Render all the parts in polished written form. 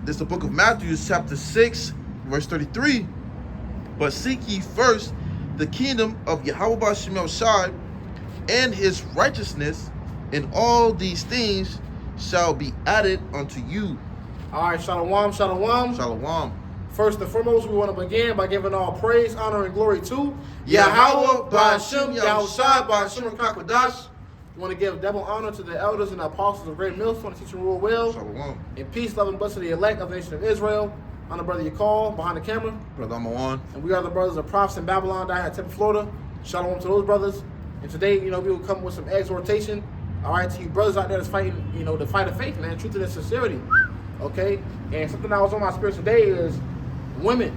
This is the book of Matthew, chapter 6, verse 33. But seek ye first the kingdom of Yahweh Ba'Shem Shai and his righteousness, and all these things shall be added unto you. All right, shalom, shalom. Shalom. First and foremost, we want to begin by giving all praise, honor, and glory to Yahweh Ba'Shem Yahushua Ba'Shem Kakadash. We want to give double honor to the elders and the apostles of Great Mills for the teaching rule well. Shalom. And peace, love, and blessing to the elect of the nation of Israel. Honor brother Yakal behind the camera. Brother Amawan. And we are the brothers of prophets in Babylon down here at Temple, Florida. Shalom to those brothers. And today, we will come with some exhortation. All right, to you brothers out there that's fighting, the fight of faith, man, truth and sincerity. Okay? And something that was on my spirit today is women,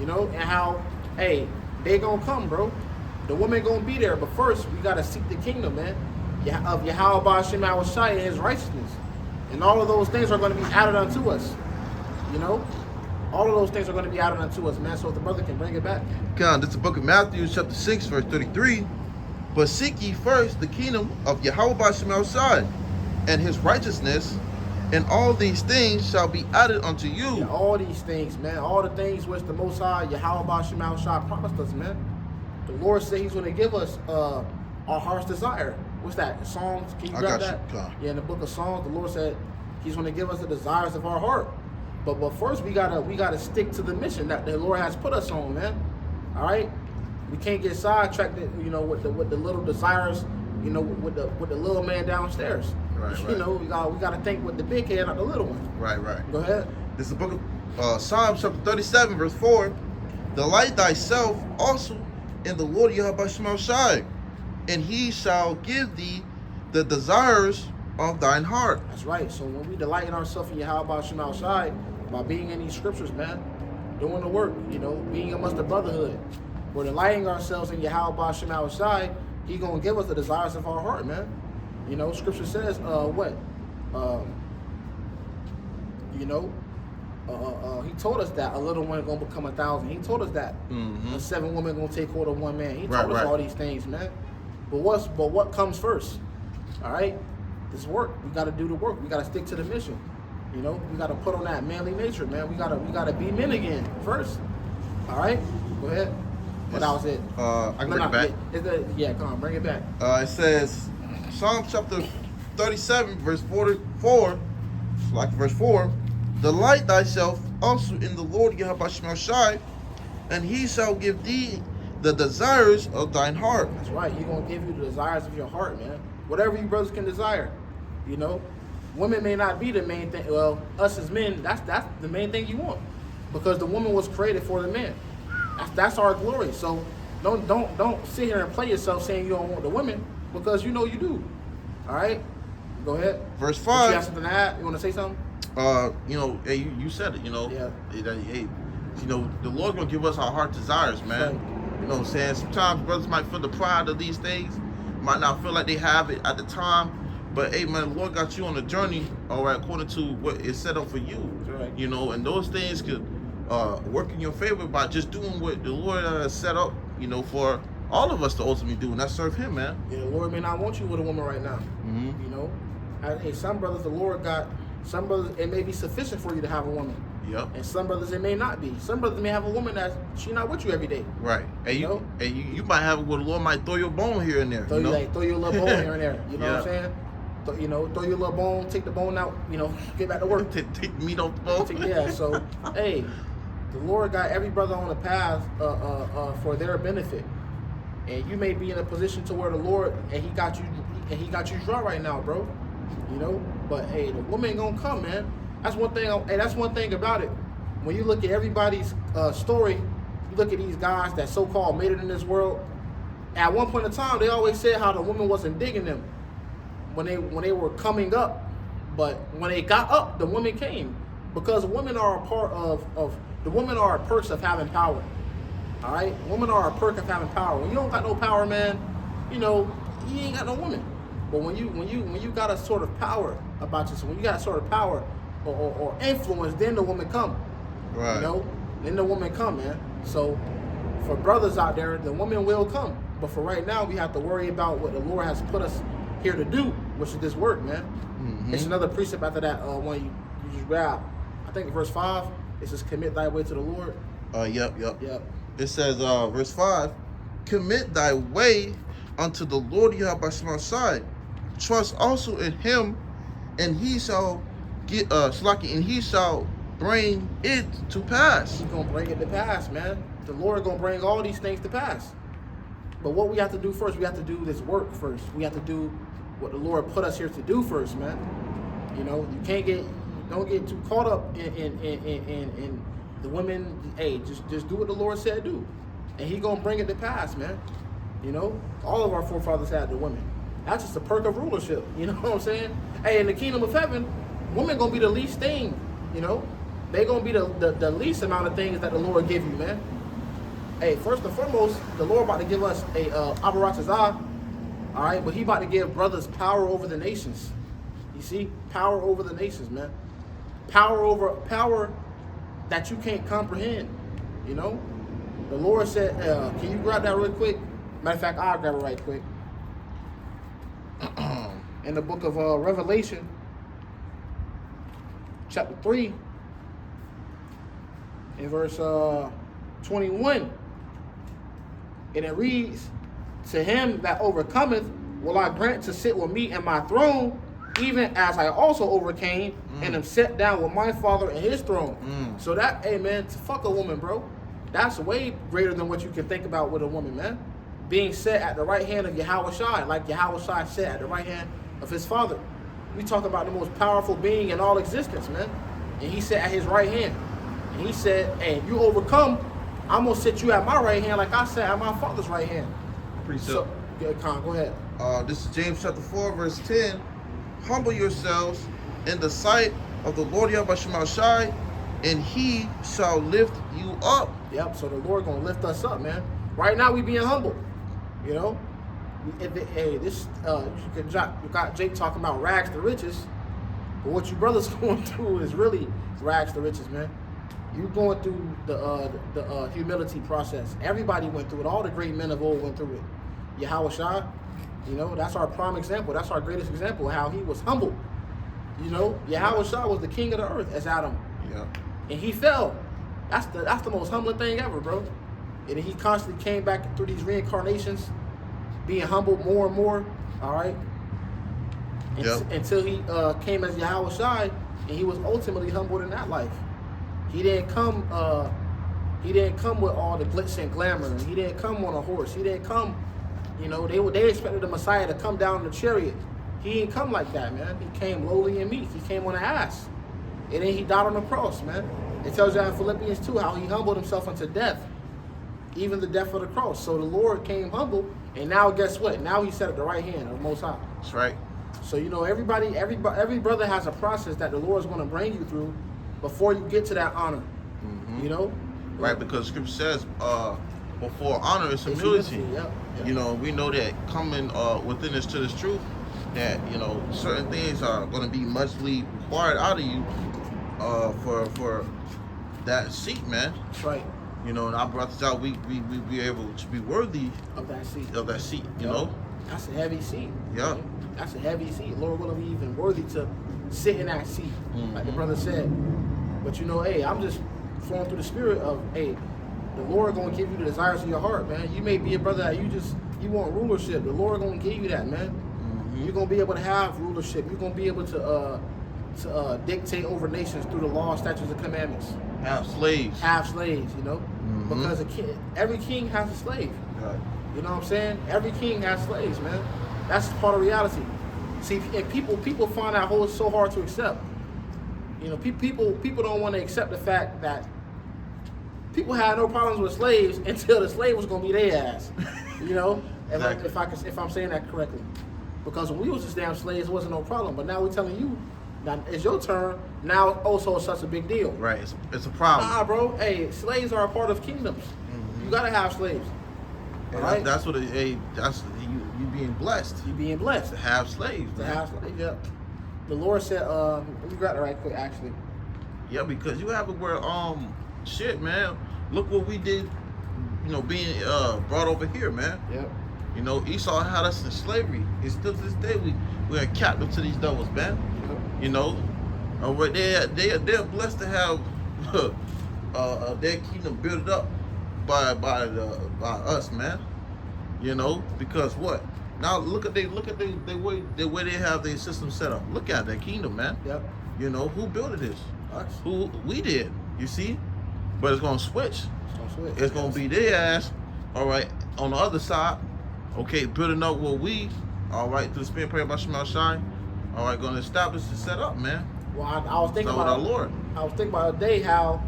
and how, hey, they gonna come, bro. The women gonna be there, but first we gotta seek the kingdom, man, of Yahweh Ba'Shem Yahushua and his righteousness, and all of those things are gonna be added unto us. All of those things are gonna be added unto us, man. So if the brother can bring it back. God, this is the book of Matthew, chapter 6, verse 33. But seek ye first the kingdom of Yahweh Ba'Shem Yahushua and his righteousness, and all these things shall be added unto you. Yeah, all these things, man. All the things which the Most High, Yahweh Ba'Shem Yahushua promised us, man. The Lord said he's going to give us our heart's desire. What's that? Psalms? Can you grab that? Yeah, in the book of Psalms, the Lord said he's going to give us the desires of our heart. But first, we gotta stick to the mission that the Lord has put us on, man. All right? We can't get sidetracked, with the little desires, with the little man downstairs. Right. We gotta think with the big head, not the little one. Right. Go ahead. This is the book of Psalms, chapter 37, verse 4. Delight thyself also in the Lord Yahweh Ba'Shem Shai, and he shall give thee the desires of thine heart. That's right. So when we delight in ourselves in Yahweh Ba'Shem Shai, by being in these scriptures, man, doing the work, being amongst the brotherhood, we're delighting ourselves in Yahweh Ba'Shem Shai. He gonna give us the desires of our heart, man. Scripture says, he told us that a little one gonna become 1,000. He told us that a 7 women gonna take hold of 1 man. He told us all these things, man. But what comes first? All right, this work. We gotta do the work. We gotta stick to the mission. We gotta put on that manly nature, man. We gotta be men again first. All right, go ahead. But that was it. I can bring it back. Come on, bring it back. It says, Psalm chapter 37, verse 44, like verse 4, delight thyself also in the Lord Yahweh Ba'Shem Shai, and he shall give thee the desires of thine heart. That's right. He's gonna give you the desires of your heart, man. Whatever you brothers can desire. Women may not be the main thing. Well, us as men, that's the main thing you want, because the woman was created for the man. That's our glory. So don't sit here and play yourself saying you don't want the women, because you do. All right, go ahead. Verse 5. You have something to add? You want to say something? Hey, you said it. Yeah. Hey, the Lord gonna give us our heart desires, man. Right. You know what I'm saying? Sometimes brothers might feel the pride of these things, might not feel like they have it at the time. But hey, man, the Lord got you on a journey, all right, according to what is set up for you. Right. And those things could work in your favor by just doing what the Lord has set up, for all of us to ultimately do, and that's serve Him, man. Yeah, the Lord may not want you with a woman right now. Hey, some brothers, the Lord got some brothers. It may be sufficient for you to have a woman. Yep. And some brothers, it may not be. Some brothers may have a woman that she not with you every day. Right. And you might have it where the Lord might throw your bone here and there. Throw your little bone here and there. You know what I'm saying? Throw your little bone, take the bone out, get back to work. Take the meat off the bone. So, hey, the Lord got every brother on the path for their benefit. And you may be in a position to where the Lord, and he got you dry right now, bro. But hey, the woman ain't gonna come, man. That's one thing. That's one thing about it. When you look at everybody's story, you look at these guys that so-called made it in this world. At one point in time, they always said how the woman wasn't digging them when they were coming up, but when they got up, the women came, because women are a part of the women are a perk of having power. All right, women are a perk of having power. When you don't got no power, man, you ain't got no woman. But when you got a sort of power about you, so when you got a sort of power or influence, then the woman come. Right. Then the woman come, man. So for brothers out there, the woman will come. But for right now, we have to worry about what the Lord has put us here to do, which is this work, man. It's another precept after that one you just grab. I think verse 5, it says, commit thy way to the Lord. Yep. Yep. It says, verse 5, commit thy way unto the Lord Yahweh side. Trust also in him, and he shall get and he shall bring it to pass. He's gonna bring it to pass, man. The Lord gonna bring all these things to pass. But what we have to do first, we have to do this work first. We have to do what the Lord put us here to do first, man. You know, don't get too caught up in the women. Hey, just do what the Lord said do, and He gonna bring it to pass, man. You know, all of our forefathers had the women. That's just a perk of rulership. You know what I'm saying? Hey, in the kingdom of heaven, women gonna be the least thing. You know, they gonna be the least amount of things that the Lord give you, man. Hey, first and foremost, the Lord about to give us a Abaratazah, all right? But He about to give brothers power over the nations. You see, power over the nations, man. Power that you can't comprehend. You know, the Lord said, "Can you grab that real quick?" Matter of fact, I'll grab it right quick. In the book of Revelation, chapter 3, in verse 21. And it reads, to him that overcometh will I grant to sit with me in my throne, even as I also overcame and am set down with my Father in his throne. So that, hey man, to fuck a woman, bro, that's way greater than what you can think about with a woman, man. Being set at the right hand of Yahweh Shai, like Yahweh Shai sat at the right hand of his Father. We talk about the most powerful being in all existence, man. And he sat at his right hand. And he said, hey, if you overcome, I'm going to sit you at my right hand like I sat at my Father's right hand. Pretty simple. So, go ahead. This is James chapter 4, verse 10. Humble yourselves in the sight of the Lord Yahweh Shai, and he shall lift you up. Yep, so the Lord going to lift us up, man. Right now we being humble, you know. Hey, this, you got Jake talking about rags to riches, but what you brothers going through is really rags to riches, man. You going through the humility process. Everybody went through it. All the great men of old went through it. Yahweh Shai, you know, that's our prime example. That's our greatest example of how he was humble. You know, Yahweh Shai was the king of the earth as Adam. Yeah. And he fell. That's the most humbling thing ever, bro. And he constantly came back through these reincarnations, being humbled more and more. All right. Until he came as Yahweh Shai, and he was ultimately humbled in that life. He didn't come with all the glitz and glamour. He didn't come on a horse. He didn't come, you know, they expected the Messiah to come down in a chariot. He didn't come like that, man. He came lowly and meek. He came on an ass. And then he died on the cross, man. It tells you in Philippians 2 how he humbled himself unto death, even the death of the cross. So the Lord came humble, and now guess what? Now he's set at the right hand of the Most High. That's right. So, you know, every brother has a process that the Lord's going to bring you through before you get to that honor, you know? Right, because Scripture says before honor is humility. Yep. You know, we know that coming within us to this truth, that, you know, certain things are going to be muchly required out of you for that seat, man. That's right. You know, and I brought this out, we be able to be worthy of that seat. You know? That's a heavy seat. Yeah. That's a heavy seat. Lord willing, we even worthy to sit in that seat, like the brother said. But you know, hey, I'm just flowing through the spirit of, hey, the Lord gonna give you the desires of your heart, man. You may be a brother that you want rulership. The Lord gonna give you that, man. You're gonna be able to have rulership. You're gonna be able to dictate over nations through the law, statutes, and commandments. Have slaves, you know, because every king has a slave. Right. You know what I'm saying? Every king has slaves, man. That's part of reality. See, and people find that whole so hard to accept. You know, people don't want to accept the fact that people had no problems with slaves until the slave was gonna be their ass. You know, Exactly. if I'm saying that correctly, because when we was just damn slaves, it wasn't no problem. But now we're telling you, now it's your turn. Now also it's such a big deal. Right. It's a problem. Nah, bro. Hey, slaves are a part of kingdoms. You gotta have slaves. Right? That's what that's you being blessed. You being blessed To have slaves. Yeah. The Lord said, let me grab it right quick, actually. Yeah, because you have it where shit, man. Look what we did, you know, being brought over here, man. Yep. You know, Esau had us in slavery. And still to this day we're captive to these devils, man. Yep. You know, Right, they're blessed to have their kingdom built up by us, man. You know, because what? Now look at the way they have their system set up. Look at their kingdom, man. Yep. You know, who built this? Us. Who we did. You see, but it's gonna switch. It's gonna be their ass. All right, on the other side. Okay, building up what we. All right, through the Spirit, prayer by Shema Shai. All right, gonna establish the setup, man. Well, I was thinking about our Lord. I was thinking about a day how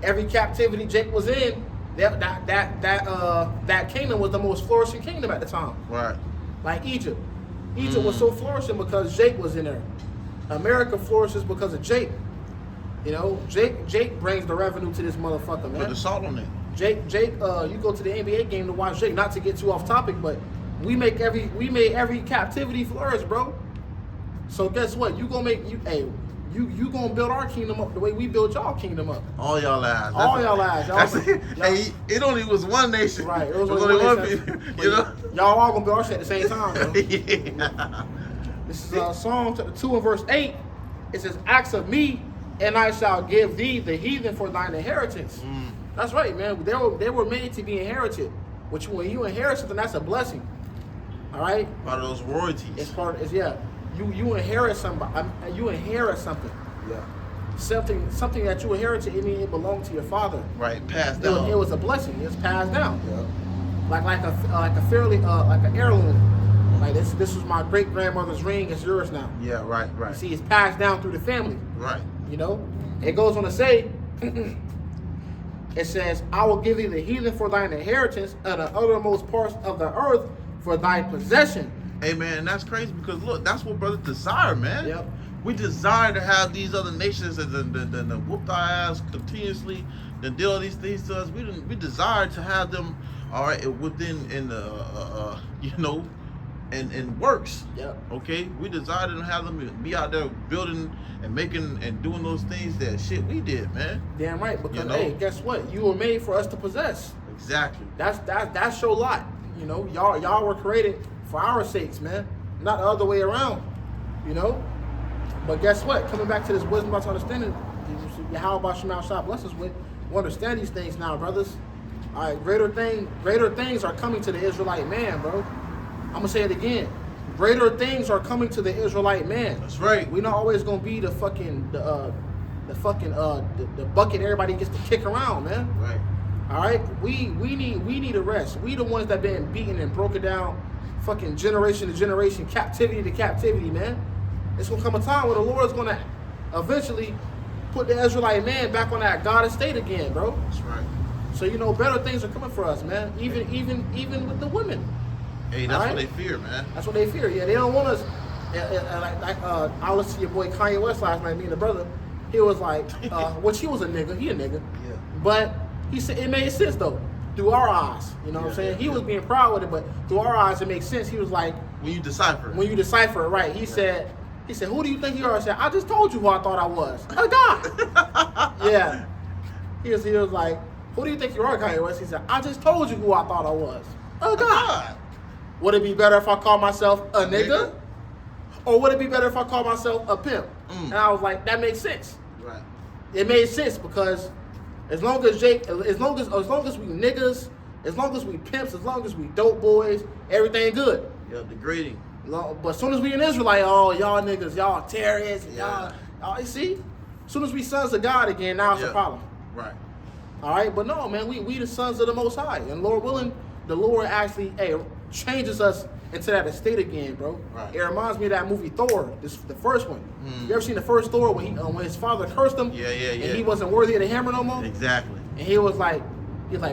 every captivity Jake was in, that kingdom was the most flourishing kingdom at the time. Right. Like Egypt. Egypt was so flourishing because Jake was in there. America flourishes because of Jake. You know, Jake brings the revenue to this motherfucker, man. Put the salt on it. Jake, you go to the NBA game to watch Jake. Not to get too off topic, but we made every captivity flourish, bro. So guess what? You gonna build our kingdom up the way we build y'all kingdom up. All y'all ass. All y'all ass. Hey, it only was one nation. Right. It was only one nation. people. You know. Y'all all gonna build our shit at the same time, bro. Yeah. This is Psalm chapter 2 and verse 8. It says, "Ask of me, and I shall give thee the heathen for thine inheritance." That's right, man. They were made to be inherited. Which when you inherit something, that's a blessing. All right. Part of those royalties. It's part. It's yeah. You inherit somebody. You inherit something. Yeah. Something that you inherited. It means it belonged to your father. Right. Passed down. It was a blessing. It's passed down. Yeah. Like an heirloom. Like this was my great grandmother's ring. It's yours now. Yeah. Right. You see, it's passed down through the family. Right. You know. It goes on to say. It says, "I will give thee the heathen for thine inheritance, and the uttermost parts of the earth for thy possession." Hey man, that's crazy because look, that's what brothers desire, man. Yep. We desire to have these other nations and then whoop our ass continuously, then do all these things to us. We desire to have them, all right, within and works. Yep. Okay, we desire to have them be out there building and making and doing those things that shit we did, man. Damn right, because hey, guess what? You were made for us to possess. Exactly. That's your lot. You know, y'all were created for our sakes, man. Not the other way around. You know? But guess what? Coming back to this wisdom about understanding, how about Shemal Shah bless us with, we understand these things now, brothers. All right, greater things are coming to the Israelite man, bro. I'm gonna say it again. Greater things are coming to the Israelite man. That's right. We're not always gonna be the bucket everybody gets to kick around, man. Right. All right. We need a rest. We the ones that been beaten and broken down, fucking generation to generation, captivity to captivity, man. It's gonna come a time where the Lord's gonna eventually put the Israelite man back on that God estate again, bro. That's right. So you know, better things are coming for us, man. Even with the women. Hey, that's what they fear, man. That's what they fear. Yeah, they don't want us. I listened to your boy Kanye West last night. Me and the brother, he was like, which he was a nigga. He a nigga. Yeah. But he said it made sense though, through our eyes. You know what I'm saying? He was being proud with it, but through our eyes it makes sense. He was like, when you decipher it, right? He said, who do you think you are? I said, I just told you who I thought I was. A God. Yeah. He was like, who do you think you are, Kanye West? He said, I just told you who I thought I was. A God. Would it be better if I call myself a nigga? Or would it be better if I call myself a pimp? And I was like, that makes sense. Right. It made sense because as long as we niggas, as long as we pimps, as long as we dope boys, everything good. Yeah, degrading. But as soon as we an Israelite, oh, y'all niggas, y'all terrorists, y'all, you see? As soon as we sons of God again, now it's a problem. Right. All right, but no, man, we the sons of the Most High. And Lord willing, the Lord actually, changes us into that estate again, bro. Right. It reminds me of that movie Thor, the first one. You ever seen the first Thor when when his father cursed him? Yeah. And he wasn't worthy of the hammer no more? Exactly. And he was like,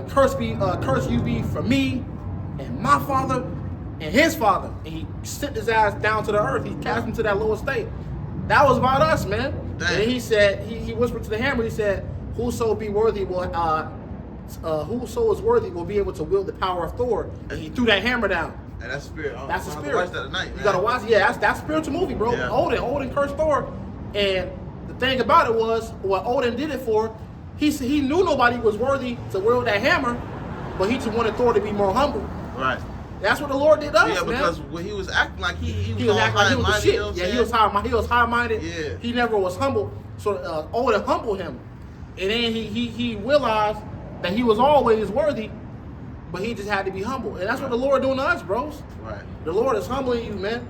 curse you be from me and my father and his father. And he sent his ass down to the earth. He cast him to that lower state. That was about us, man. Damn. And he said, he whispered to the hammer, he said, whoso be worthy will whoso is worthy will be able to wield the power of Thor. And he threw that hammer down. And that's spirit. That's the spirit. Watch that tonight, man. You gotta watch. Yeah, that's spiritual movie, bro. Yeah. Odin cursed Thor, and the thing about it was what Odin did it for. He knew nobody was worthy to wield that hammer, but he just wanted Thor to be more humble. Right. That's what the Lord did to us, Yeah, man. because when he was acting like he He was was all acting like he was the high-minded, shit. you know what I'm Yeah, saying? he was high-minded. Yeah. He never was humble. So Owen humbled him, and then he realized that he was always worthy, but he just had to be humble. And that's what the Lord doing to us, bros. Right. The Lord is humbling you, man.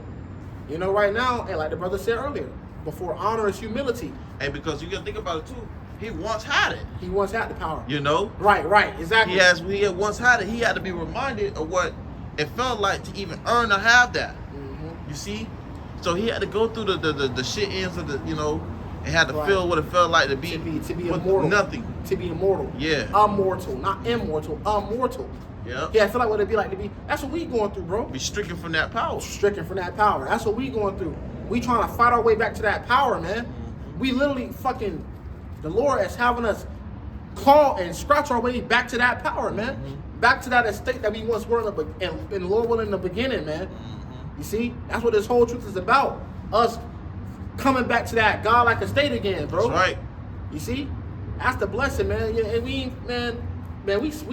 You know, right now, and like the brother said earlier, before honor is humility. And because you got to think about it too, he once had it. He once had the power. You know? Right, exactly. He had once had it. He had to be reminded of what it felt like to even earn or have that. Mm-hmm. You see? So he had to go through the shit ends of the, you know, and had to Right. feel what it felt like to be with immortal. nothing. To be immortal. Yeah. Immortal, not immortal. Immortal. Yeah. Yeah, I feel like what it'd be like to be. That's what we going through, bro. Be stricken from that power. Stricken from that power. That's what we going through. We trying to fight our way back to that power, man. We literally fucking. The Lord is having us claw and scratch our way back to that power, man. Mm-hmm. Back to that estate that we once were in the Lord willing in the beginning, man. Mm-hmm. You see, that's what this whole truth is about. Us coming back to that God-like estate again, bro. That's right. You see, that's the blessing, man. Yeah, and we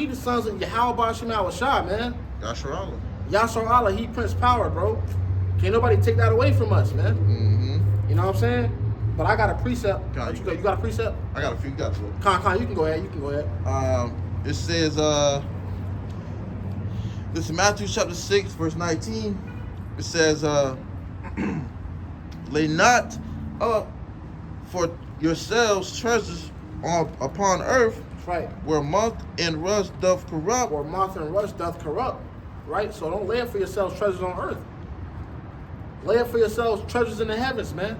the sons of Yahweh Shemal Shah, man. Yasharallah. Yashar Allah, he Prince Power, bro. Can't nobody take that away from us, man. Mm-hmm. You know what I'm saying? But I got a precept. Con, You got a precept? I got a few. Got to. Con, you can go ahead. It says, this is Matthew chapter 6, verse 19. It says, lay not up for yourselves treasures upon earth, That's right. where moth and rust doth corrupt. Or moth and rust doth corrupt. Right? So don't lay up for yourselves treasures on earth. Lay up for yourselves treasures in the heavens, man.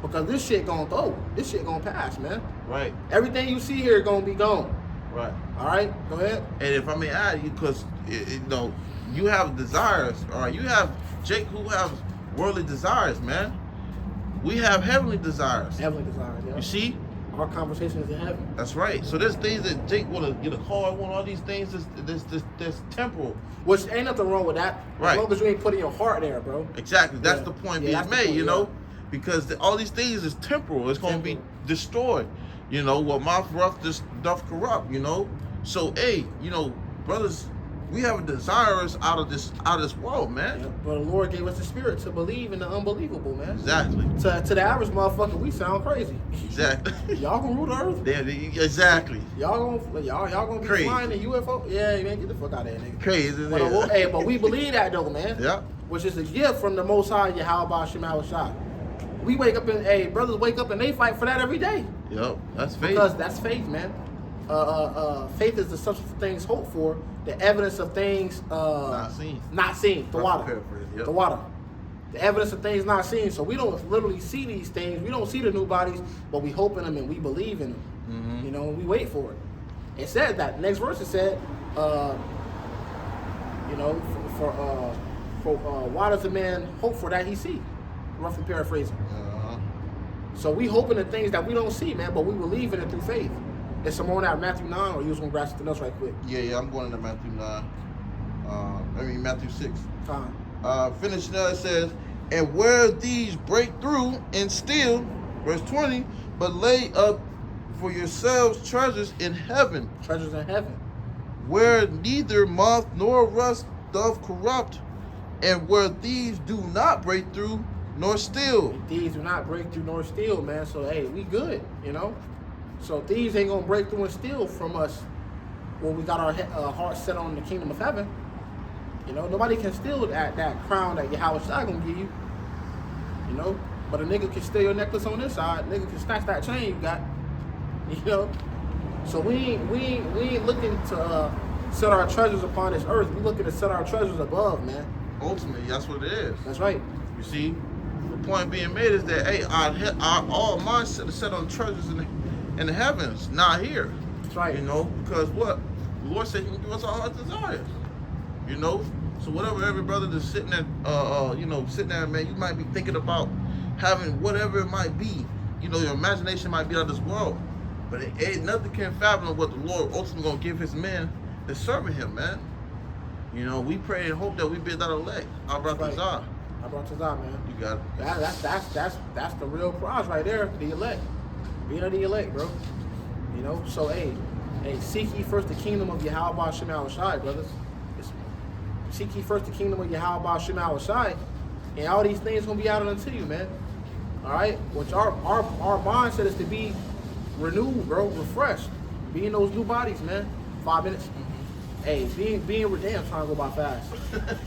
Because this shit gonna go. This shit gonna pass, man. Right. Everything you see here gonna be gone. Right. All right? Go ahead. And if I may add, because you know, you have desires, all right. You have Jake who have worldly desires, man. We have heavenly desires. Heavenly desires, yeah. You see? Our conversation is in heaven. That's right. So there's things that Jake want to get a car, want all these things that's temporal. Which ain't nothing wrong with that. Right. As long as you ain't putting your heart there, bro. Exactly. That's Yeah. the point Yeah, that's being the made, point, you know? yeah. Because all these things is temporal. It's going to be Temporal. destroyed. You know, what mouth rough just doth corrupt, you know? So, hey, you know, brothers, we have desires out of this world, man. Yeah. But the Lord gave us the spirit to believe in the unbelievable, man. Exactly. To the average motherfucker, we sound crazy. Exactly. Y'all gonna rule the earth? Exactly. Y'all gonna be Crazy. flying in UFO? Yeah, man, get the fuck out of here, nigga. Crazy. But we believe that though, man. Yeah. Which is a gift from the Most High Yahweh Shemal Shah. We wake up and brothers wake up and they fight for that every day. Yep. That's faith. Because that's faith, man. Faith is the substance of things hoped for, the evidence of things Not seen. Not seen. The water. Paraphrase, yep. The water. The evidence of things not seen. So we don't literally see these things. We don't see the new bodies, but we hope in them and we believe in them. Mm-hmm. You know, and we wait for it. It said that. Next verse it said, you know, why does a man hope for that he see? Roughly paraphrasing. Uh-huh. So we hoping the things that we don't see, man, but we believe in it through faith. Is someone out Matthew 9, or you was gonna grab something else right quick? Yeah, I'm going into Matthew 9. Matthew 6. Fine. Finishing up, it says, and where these break through and steal, verse 20, but lay up for yourselves treasures in heaven, Treasures in heaven. where neither moth nor rust doth corrupt, and where thieves do not break through nor steal. Thieves do not break through nor steal, man. So hey, we good, you know. So thieves ain't gonna break through and steal from us when we got our heart set on the kingdom of heaven. You know, nobody can steal that crown that Yahweh Shai gonna give you. You know, but a nigga can steal your necklace on this side. Nigga can snatch that chain you got. You know, so we ain't looking to set our treasures upon this earth. We looking to set our treasures above, man. Ultimately, that's what it is. That's right. You see, the point being made is that, hey, our all mindset is set on treasures in the heavens, not here. That's right. You know, because what? The Lord said He can give us all our desires. You know, so whatever every brother that's sitting there, sitting there, man, you might be thinking about having whatever it might be. You know, your imagination might be out of this world, but it ain't nothing can fathom what the Lord ultimately gonna give His men that's serving Him, man. You know, we pray and hope that we be that elect. Our brother Right. Zah. I brought this out, man. You got it. That's the real prize right there, the elect. Being of the elect, bro. You know, so hey, seek ye first the kingdom of Yahweh Shemal Shai, brothers. Seek ye first the kingdom of Yahweh Shema Shai, and all these things gonna be added unto you, man. All right, which our mindset is to be renewed, bro, refreshed, be in those new bodies, man. 5 minutes. Hey, being damn, trying to go by fast.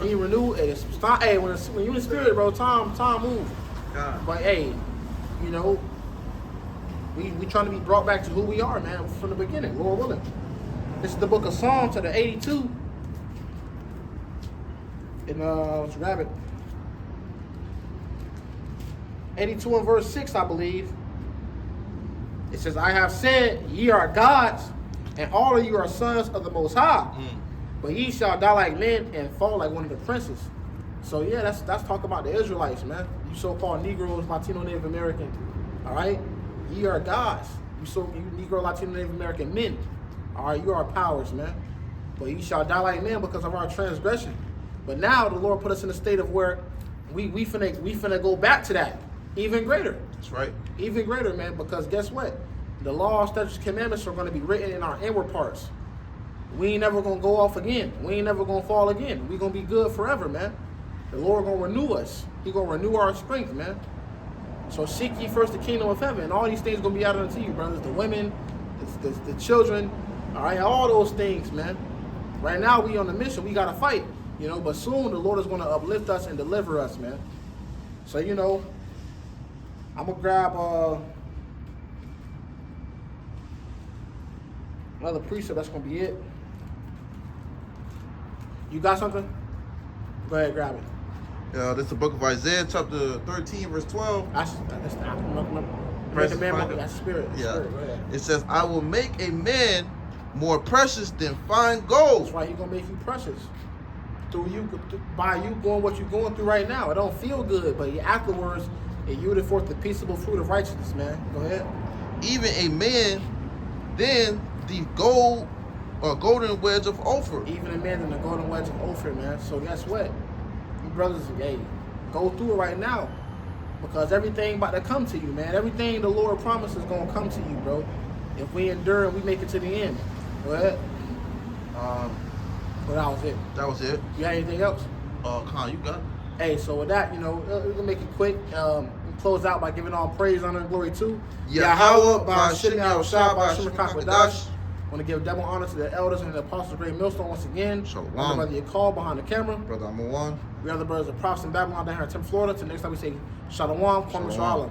Being renewed, hey, it's time. Hey, when you in the spirit, bro, time move. God. But hey, you know, we trying to be brought back to who we are, man, from the beginning, Lord willing. This is the book of Psalms, to the 82. And let's grab it. 82 and verse 6, I believe. It says, I have said, ye are gods, and all of you are sons of the Most High. But ye shall die like men and fall like one of the princes. So yeah, that's talking about the Israelites, man. You so-called Negroes, Latino, Native American. All right? Ye are gods. You Negro, Latino, Native American men. All right, you are powers, man. But ye shall die like men because of our transgression. But now the Lord put us in a state of where we finna go back to that. Even greater. That's right. Even greater, man, because guess what? The law, statutes, commandments are going to be written in our inward parts. We ain't never going to go off again. We ain't never going to fall again. We going to be good forever, man. The Lord going to renew us. He going to renew our strength, man. So seek ye first the kingdom of heaven. And all these things going to be added unto you, brothers. The women, the children, all right, all those things, man. Right now we on the mission. We got to fight, you know, but soon the Lord is going to uplift us and deliver us, man. So, you know, I'm going to grab another precept. That's going to be it. You got something? Go ahead, grab it. This is the book of Isaiah, chapter 13, verse 12. That's spirit. Yeah. Spirit. Go ahead. It says, I will make a man more precious than fine gold. That's right. He's going to make you precious. By you going what you're going through right now. It don't feel good, but afterwards, it yielded forth the peaceable fruit of righteousness, man. Go ahead. Even a man than the gold or golden wedge of Ophir. Even a man than the golden wedge of Ophir, man. So guess what? You brothers, hey, go through it right now. Because everything about to come to you, man. Everything the Lord promises is going to come to you, bro. If we endure and we make it to the end. Go ahead. But that was it. That was it. You got anything else? Khan, you got it. Hey, so with that, you know, we're gonna make it quick. We close out by giving all praise, honor, and glory to Yahweh, Ba'ashem Yahushua, Ba'ashem Ba'ashem Kakadash. Kakadash. Want to give double honor to the elders and the apostles of Great Millstone once again. Shalom. Brother Yakal behind the camera. Brother Amawan. We are the brothers of Prophets in Babylon down here in Tampa, Florida. Till next time we say Shalom, Kwame Shalom. Shalom.